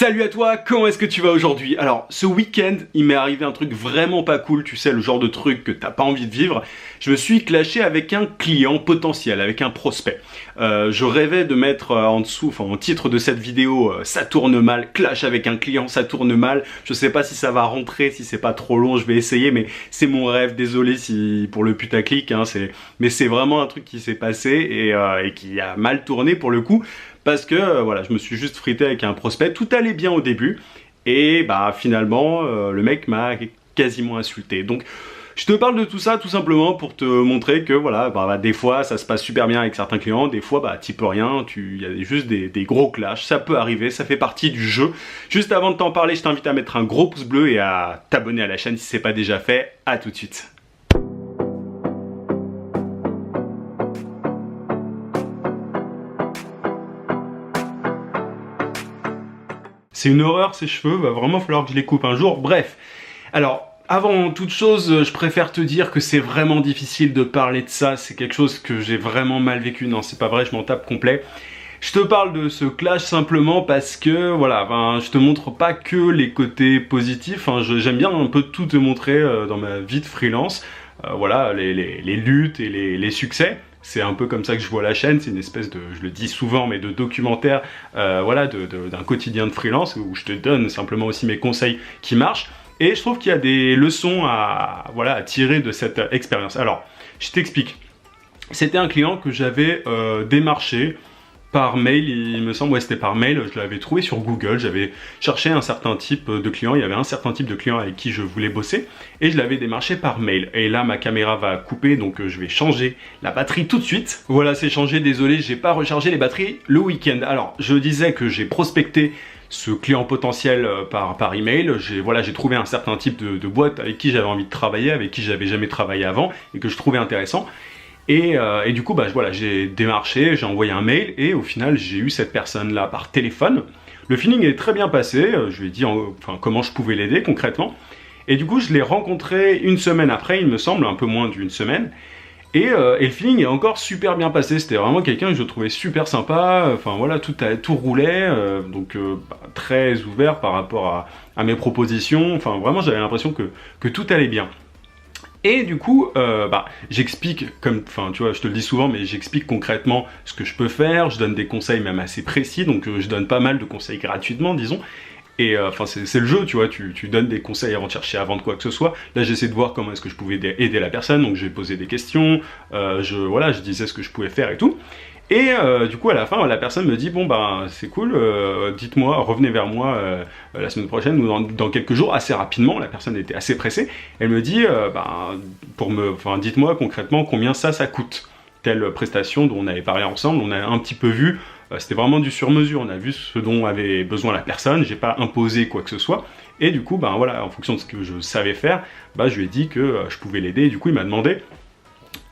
Salut à toi, comment est-ce que tu vas aujourd'hui? Alors, ce week-end, il m'est arrivé un truc vraiment pas cool, tu sais, le genre de truc que t'as pas envie de vivre. Je me suis clashé avec un client potentiel, avec un prospect. Je rêvais de mettre en dessous, enfin en titre de cette vidéo, ça tourne mal, clash avec un client, ça tourne mal. Je sais pas si ça va rentrer, si c'est pas trop long, je vais essayer, mais c'est mon rêve, désolé si pour le putaclic, hein, mais c'est vraiment un truc qui s'est passé et qui a mal tourné pour le coup. Parce que voilà, je me suis juste frité avec un prospect, tout allait bien au début, et bah finalement, le mec m'a quasiment insulté. Donc, je te parle de tout ça tout simplement pour te montrer que voilà, des fois ça se passe super bien avec certains clients, des fois t'y peux rien, il y a juste des gros clashs, ça peut arriver, ça fait partie du jeu. Juste avant de t'en parler, je t'invite à mettre un gros pouce bleu et à t'abonner à la chaîne si c'est pas déjà fait. À tout de suite. C'est une horreur ces cheveux, va vraiment falloir que je les coupe un jour. Bref, alors avant toute chose, je préfère te dire que c'est vraiment difficile de parler de ça. C'est quelque chose que j'ai vraiment mal vécu. Non, c'est pas vrai, je m'en tape complet. Je te parle de ce clash simplement parce que voilà, je te montre pas que les côtés positifs. J'aime bien un peu tout te montrer dans ma vie de freelance. Voilà, les luttes et les succès. C'est un peu comme ça que je vois la chaîne, c'est une espèce de, je le dis souvent, mais de documentaire voilà, d'un quotidien de freelance où je te donne simplement aussi mes conseils qui marchent. Et je trouve qu'il y a des leçons à tirer de cette expérience. Alors, je t'explique. C'était un client que j'avais démarché par mail, il me semble, ouais c'était par mail, je l'avais trouvé sur Google, j'avais cherché un certain type de client, il y avait un certain type de client avec qui je voulais bosser, et je l'avais démarché par mail. Et là ma caméra va couper, donc je vais changer la batterie tout de suite. Voilà, c'est changé, désolé, j'ai pas rechargé les batteries le week-end. Alors, je disais que j'ai prospecté ce client potentiel par email, j'ai trouvé un certain type de boîte avec qui j'avais envie de travailler, avec qui j'avais jamais travaillé avant, et que je trouvais intéressant. Et du coup, voilà, j'ai démarché, j'ai envoyé un mail et au final, j'ai eu cette personne-là par téléphone. Le feeling est très bien passé, je lui ai dit comment je pouvais l'aider concrètement. Et du coup, je l'ai rencontré une semaine après, il me semble, un peu moins d'une semaine. Et le feeling est encore super bien passé, c'était vraiment quelqu'un que je trouvais super sympa, voilà, tout roulait, très ouvert par rapport à mes propositions, vraiment j'avais l'impression que tout allait bien. Et du coup, j'explique, tu vois, je te le dis souvent, mais j'explique concrètement ce que je peux faire, je donne des conseils même assez précis, donc je donne pas mal de conseils gratuitement, disons. Et c'est le jeu, tu vois, tu donnes des conseils avant de chercher à vendre quoi que ce soit. Là, j'essaie de voir comment est-ce que je pouvais aider la personne, donc j'ai posé des questions, je disais ce que je pouvais faire et tout. Et du coup à la fin la personne me dit bon c'est cool, dites-moi, revenez vers moi la semaine prochaine ou dans quelques jours, assez rapidement, la personne était assez pressée. Elle me dit dites-moi concrètement combien ça coûte, telle prestation dont on avait parlé ensemble, on a un petit peu vu, c'était vraiment du sur-mesure, on a vu ce dont avait besoin la personne, j'ai pas imposé quoi que ce soit. Et du coup en fonction de ce que je savais faire, je lui ai dit que je pouvais l'aider, et du coup il m'a demandé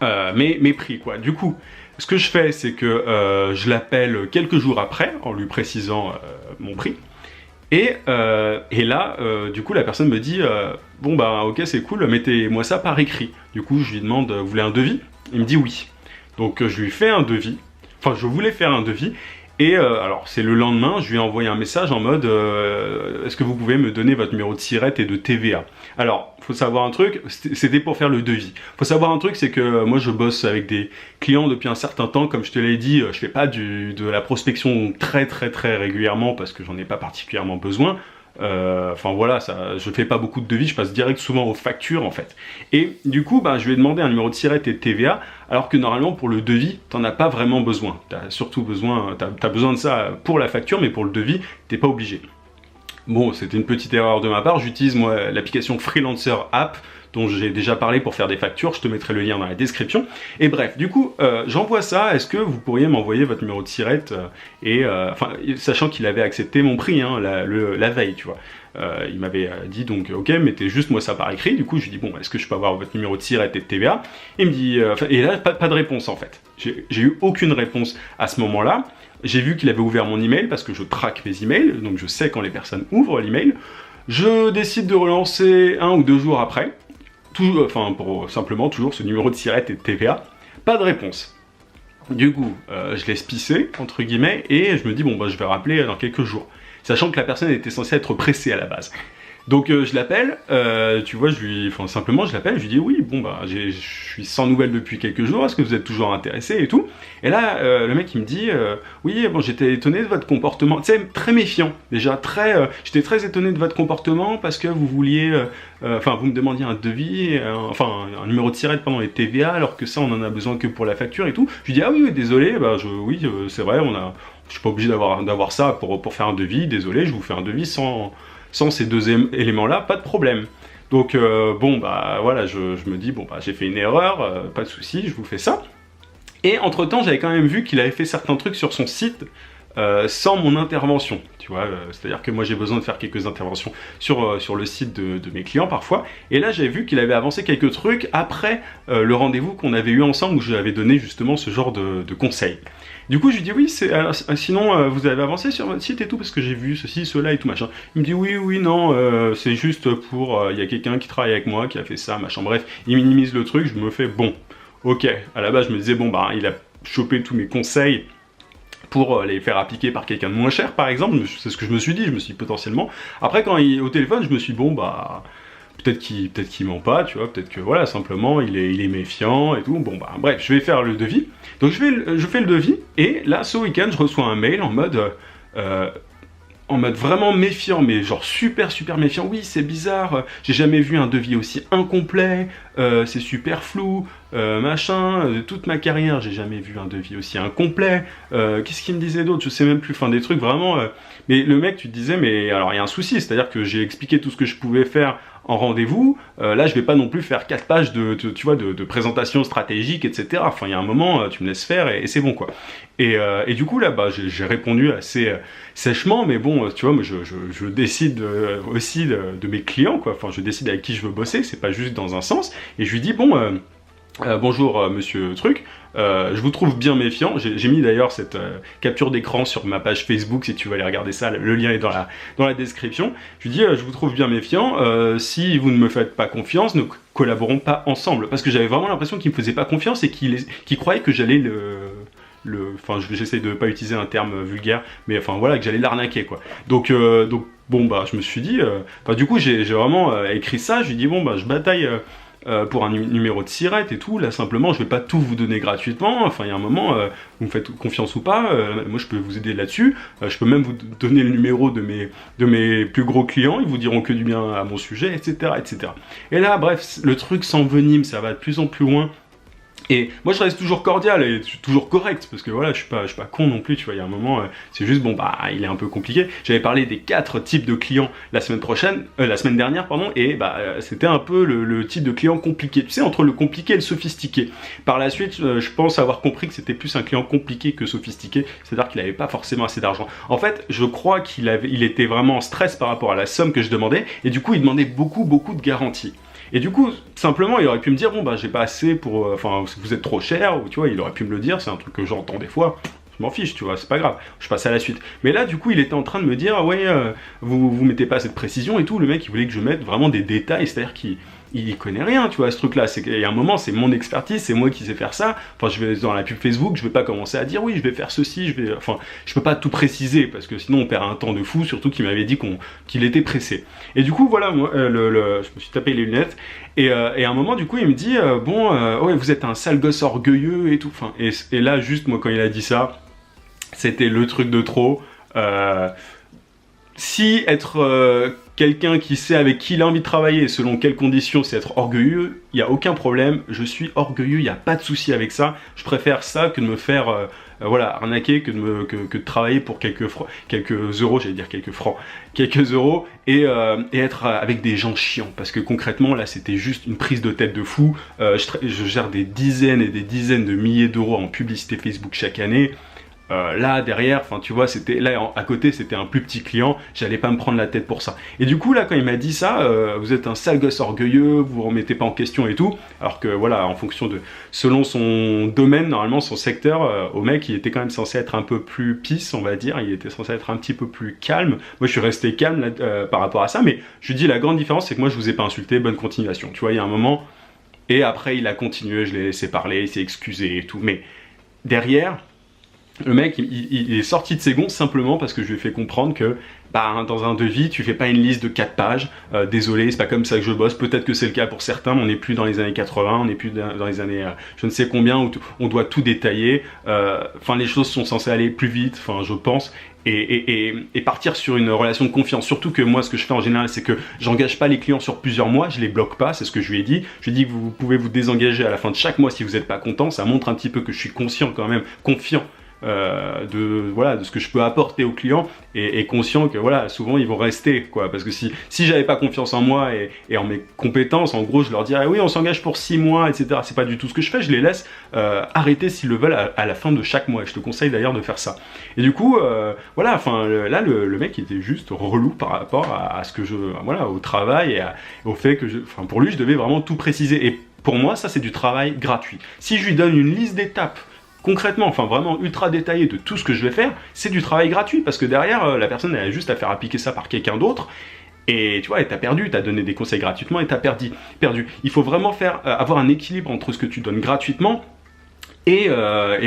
mes prix quoi. Du coup ce que je fais, c'est que je l'appelle quelques jours après, en lui précisant mon prix. Et là, du coup, la personne me dit ok, c'est cool, mettez-moi ça par écrit. Du coup, je lui demande, vous voulez un devis? Il me dit oui. Donc, je lui fais un devis. Je voulais faire un devis. Et alors, c'est le lendemain, je lui ai envoyé un message en mode est-ce que vous pouvez me donner votre numéro de SIRET et de TVA? Alors, faut savoir un truc, c'était pour faire le devis. Faut savoir un truc, c'est que moi je bosse avec des clients depuis un certain temps, comme je te l'ai dit, je fais pas de la prospection très régulièrement parce que j'en ai pas particulièrement besoin. Je fais pas beaucoup de devis, je passe direct souvent aux factures en fait. Et du coup, je lui ai demandé un numéro de SIRET et de TVA, alors que normalement pour le devis, t'en as pas vraiment besoin. T'as besoin de ça pour la facture, mais pour le devis, t'es pas obligé. Bon, c'était une petite erreur de ma part, j'utilise moi l'application Freelancer App, dont j'ai déjà parlé pour faire des factures, je te mettrai le lien dans la description. Et bref, du coup, j'envoie ça, est-ce que vous pourriez m'envoyer votre numéro de SIRET sachant qu'il avait accepté mon prix la veille, tu vois. Il m'avait dit donc ok, mettez juste moi ça par écrit. Du coup je lui dis bon, est-ce que je peux avoir votre numéro de SIRET et de TVA? Il me dit et là pas de réponse en fait. J'ai eu aucune réponse à ce moment-là. J'ai vu qu'il avait ouvert mon email parce que je traque mes emails, donc je sais quand les personnes ouvrent l'email. Je décide de relancer 1 ou 2 jours après, pour simplement toujours ce numéro de SIRET et de TVA. Pas de réponse. Du coup, je laisse pisser, entre guillemets, et je me dis, bon, bah, je vais rappeler dans quelques jours. Sachant que la personne était censée être pressée à la base. Donc je l'appelle, tu vois, simplement je l'appelle, je lui dis oui, bon bah je suis sans nouvelles depuis quelques jours, est-ce que vous êtes toujours intéressé et tout. Et là, le mec il me dit, oui, bon j'étais étonné de votre comportement, tu sais, très méfiant, déjà, j'étais très étonné de votre comportement parce que vous vouliez, vous me demandiez un devis, un numéro de tirette pendant les TVA, alors que ça on en a besoin que pour la facture et tout. Je lui dis ah oui, désolé, bah c'est vrai, je suis pas obligé d'avoir ça pour faire un devis, désolé, je vous fais un devis sans ces deux éléments-là, pas de problème. Donc bon bah voilà, je me dis bon bah j'ai fait une erreur, pas de souci, je vous fais ça. Et entre temps j'avais quand même vu qu'il avait fait certains trucs sur son site sans mon intervention, tu vois, c'est-à-dire que moi j'ai besoin de faire quelques interventions sur le site de mes clients parfois, et là j'avais vu qu'il avait avancé quelques trucs après le rendez-vous qu'on avait eu ensemble où je lui avais donné justement ce genre de conseils. Du coup je lui dis oui, sinon vous avez avancé sur votre site et tout parce que j'ai vu ceci, cela et tout machin. Il me dit oui, non, c'est juste pour, il y a quelqu'un qui travaille avec moi qui a fait ça, machin, bref, il minimise le truc, je me fais bon, ok, à la base je me disais bon bah il a chopé tous mes conseils pour les faire appliquer par quelqu'un de moins cher par exemple, c'est ce que je me suis dit, potentiellement. Après quand il est au téléphone, je me suis dit bon bah peut-être qu'il ment pas, tu vois, peut-être que voilà, simplement il est méfiant et tout, bon bah bref, je vais faire le devis. Donc je fais le devis, et là ce week-end je reçois un mail en mode vraiment méfiant, mais genre super méfiant. Oui, c'est bizarre, j'ai jamais vu un devis aussi incomplet, c'est super flou, machin, toute ma carrière, j'ai jamais vu un devis aussi incomplet. Qu'est-ce qu'il me disait d'autre? Je sais même plus, enfin des trucs vraiment... Mais le mec, tu te disais, mais alors il y a un souci, c'est-à-dire que j'ai expliqué tout ce que je pouvais faire en rendez-vous, là je vais pas non plus faire 4 pages tu vois, de présentation stratégique, etc. Enfin il y a un moment, tu me laisses faire et c'est bon quoi. Et du coup là, bah, j'ai répondu assez sèchement, mais bon, tu vois, moi je décide aussi de mes clients, quoi. Enfin je décide avec qui je veux bosser, c'est pas juste dans un sens. Et je lui dis, bon... bonjour monsieur truc, je vous trouve bien méfiant, j'ai mis d'ailleurs cette capture d'écran sur ma page Facebook, si tu veux aller regarder ça, le lien est dans la description. Je lui dis, je vous trouve bien méfiant, si vous ne me faites pas confiance, ne collaborons pas ensemble, parce que j'avais vraiment l'impression qu'il me faisait pas confiance et qu'il croyait que j'allais enfin j'essaie de pas utiliser un terme vulgaire, mais enfin voilà, que j'allais l'arnaquer quoi. Donc bon bah je me suis dit, du coup j'ai vraiment écrit ça, je lui dis bon bah je bataille pour un numéro de SIRET et tout, là simplement je vais pas tout vous donner gratuitement, enfin il y a un moment, vous me faites confiance ou pas, moi je peux vous aider là-dessus, je peux même vous donner le numéro de mes plus gros clients, ils vous diront que du bien à mon sujet, etc. etc. Et là bref, le truc s'envenime, ça va de plus en plus loin. Et moi je reste toujours cordial et toujours correct, parce que voilà, je suis pas con non plus, tu vois, il y a un moment, c'est juste, bon bah, il est un peu compliqué. J'avais parlé des 4 types de clients la semaine dernière, pardon, et bah, c'était un peu le type de client compliqué, tu sais, entre le compliqué et le sophistiqué. Par la suite, je pense avoir compris que c'était plus un client compliqué que sophistiqué, c'est-à-dire qu'il avait pas forcément assez d'argent. En fait, je crois il était vraiment en stress par rapport à la somme que je demandais, et du coup, il demandait beaucoup de garanties. Et du coup, simplement, il aurait pu me dire, bon bah j'ai pas assez pour... Enfin, vous êtes trop cher, ou tu vois, il aurait pu me le dire, c'est un truc que j'entends des fois, je m'en fiche, tu vois, c'est pas grave, je passe à la suite. Mais là, du coup, il était en train de me dire, ah ouais, vous mettez pas assez de précision et tout, le mec, il voulait que je mette vraiment des détails, c'est-à-dire qu'il connaît rien, tu vois, à ce truc-là. C'est qu'il y a un moment, c'est mon expertise, c'est moi qui sais faire ça. Enfin, je vais dans la pub Facebook, je vais pas commencer à dire oui, je vais faire ceci, enfin, je peux pas tout préciser parce que sinon on perd un temps de fou. Surtout qu'il m'avait dit qu'il était pressé. Et du coup, voilà, moi, je me suis tapé les lunettes. Et à un moment, du coup, il me dit ouais, vous êtes un sale gosse orgueilleux et tout. Enfin, et là, juste moi, quand il a dit ça, c'était le truc de trop. Si être quelqu'un qui sait avec qui il a envie de travailler et selon quelles conditions c'est être orgueilleux, il n'y a aucun problème, je suis orgueilleux, il n'y a pas de souci avec ça. Je préfère ça que de me faire voilà, arnaquer, que de travailler pour quelques euros, j'allais dire quelques francs, quelques euros, et être avec des gens chiants. Parce que concrètement, là, c'était juste une prise de tête de fou. Je gère des dizaines et des dizaines de milliers d'euros en publicité Facebook chaque année. Là derrière, enfin tu vois, c'était là à côté, c'était un plus petit client, j'allais pas me prendre la tête pour ça. Et du coup là, quand il m'a dit ça, vous êtes un sale gosse orgueilleux, vous vous remettez pas en question et tout, alors que voilà, en fonction de, selon son domaine, normalement son secteur, au mec, il était quand même censé être un peu plus peace, on va dire, il était censé être un petit peu plus calme. Moi je suis resté calme là, par rapport à ça, mais je lui dis la grande différence, c'est que moi je vous ai pas insulté, bonne continuation. Tu vois, il y a un moment, et après il a continué, je l'ai laissé parler, il s'est excusé et tout, mais derrière, le mec, il est sorti de ses gonds simplement parce que je lui ai fait comprendre que bah, dans un devis, tu fais pas une liste de 4 pages. Désolé, c'est pas comme ça que je bosse. Peut-être que c'est le cas pour certains, mais on n'est plus dans les années 80, on n'est plus dans les années je ne sais combien où on doit tout détailler. Enfin, les choses sont censées aller plus vite, enfin, je pense. Et partir sur une relation de confiance. Surtout que moi, ce que je fais en général, c'est que j'engage pas les clients sur plusieurs mois, je les bloque pas, c'est ce que je lui ai dit. Je lui ai dit que vous pouvez vous désengager à la fin de chaque mois si vous n'êtes pas content. Ça montre un petit peu que je suis conscient quand même, confiant de ce que je peux apporter aux clients et conscient que voilà, souvent ils vont rester quoi, parce que si j'avais pas confiance en moi et en mes compétences, en gros je leur dirais oui on s'engage pour 6 mois etc, c'est pas du tout ce que je fais, je les laisse arrêter s'ils le veulent à la fin de chaque mois et je te conseille d'ailleurs de faire ça. Et du coup voilà, enfin là le mec était juste relou par rapport à ce que voilà, au travail et au fait que pour lui je devais vraiment tout préciser et pour moi ça c'est du travail gratuit. Si je lui donne une liste d'étapes concrètement, enfin vraiment ultra détaillé de tout ce que je vais faire, c'est du travail gratuit parce que derrière, la personne elle a juste à faire appliquer ça par quelqu'un d'autre et tu vois, t'as perdu, t'as donné des conseils gratuitement et t'as perdu. Il faut vraiment avoir un équilibre entre ce que tu donnes gratuitement et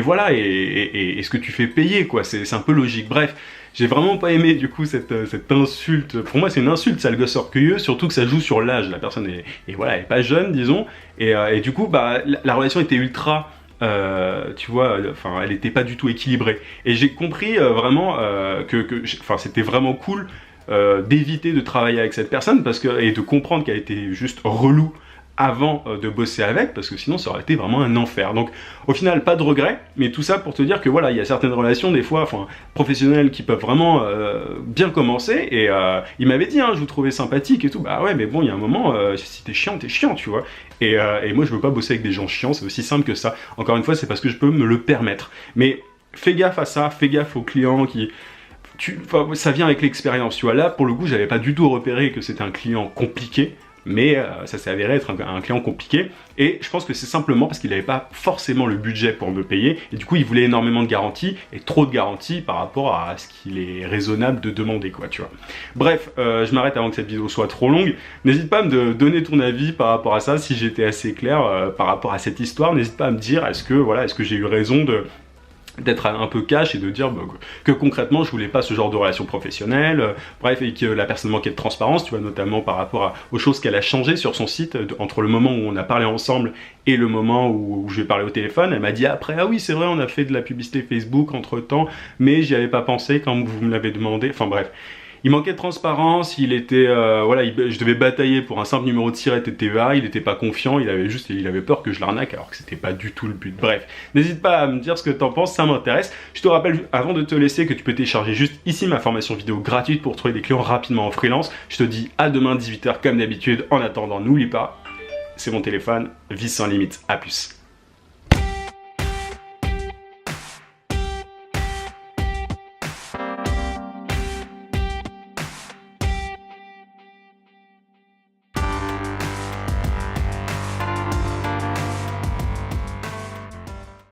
voilà, et ce que tu fais payer quoi, c'est un peu logique. Bref, j'ai vraiment pas aimé du coup cette insulte. Pour moi c'est une insulte, sale gosse orgueilleux, surtout que ça joue sur l'âge, la personne est voilà, elle est pas jeune disons, et du coup bah la relation était ultra... tu vois, enfin, elle n'était pas du tout équilibrée. Et j'ai compris vraiment c'était vraiment cool d'éviter de travailler avec cette personne et de comprendre qu'elle était juste relou avant de bosser avec, parce que sinon ça aurait été vraiment un enfer. Donc au final pas de regret, mais tout ça pour te dire que voilà, il y a certaines relations des fois, enfin professionnelles qui peuvent vraiment bien commencer, et il m'avait dit hein, je vous trouvais sympathique et tout, bah ouais mais bon il y a un moment, si t'es chiant tu vois, et moi je veux pas bosser avec des gens chiants, c'est aussi simple que ça. Encore une fois c'est parce que je peux me le permettre, mais fais gaffe à ça, fais gaffe aux clients qui... ça vient avec l'expérience, tu vois, là pour le coup j'avais pas du tout repéré que c'était un client compliqué, mais ça s'est avéré être un client compliqué, et je pense que c'est simplement parce qu'il n'avait pas forcément le budget pour me payer, et du coup il voulait énormément de garanties, et trop de garanties par rapport à ce qu'il est raisonnable de demander quoi, tu vois. Bref, je m'arrête avant que cette vidéo soit trop longue, n'hésite pas à me donner ton avis par rapport à ça, si j'étais assez clair par rapport à cette histoire, n'hésite pas à me dire est-ce que j'ai eu raison d'être un peu cash et de dire que concrètement je voulais pas ce genre de relation professionnelle, bref, et que la personne manquait de transparence, tu vois, notamment par rapport aux choses qu'elle a changé sur son site, entre le moment où on a parlé ensemble et le moment où je lui ai parlé au téléphone. Elle m'a dit après ah oui c'est vrai on a fait de la publicité Facebook entre temps, mais j'y avais pas pensé quand vous me l'avez demandé, enfin bref. Il manquait de transparence, il était, voilà, je devais batailler pour un simple numéro de SIRET et de TVA, il n'était pas confiant, il avait peur que je l'arnaque alors que c'était pas du tout le but. Bref, n'hésite pas à me dire ce que t'en penses, ça m'intéresse. Je te rappelle, avant de te laisser, que tu peux télécharger juste ici ma formation vidéo gratuite pour trouver des clients rapidement en freelance. Je te dis à demain 18 h comme d'habitude. En attendant, n'oublie pas, c'est mon téléphone, vie sans limite. À plus.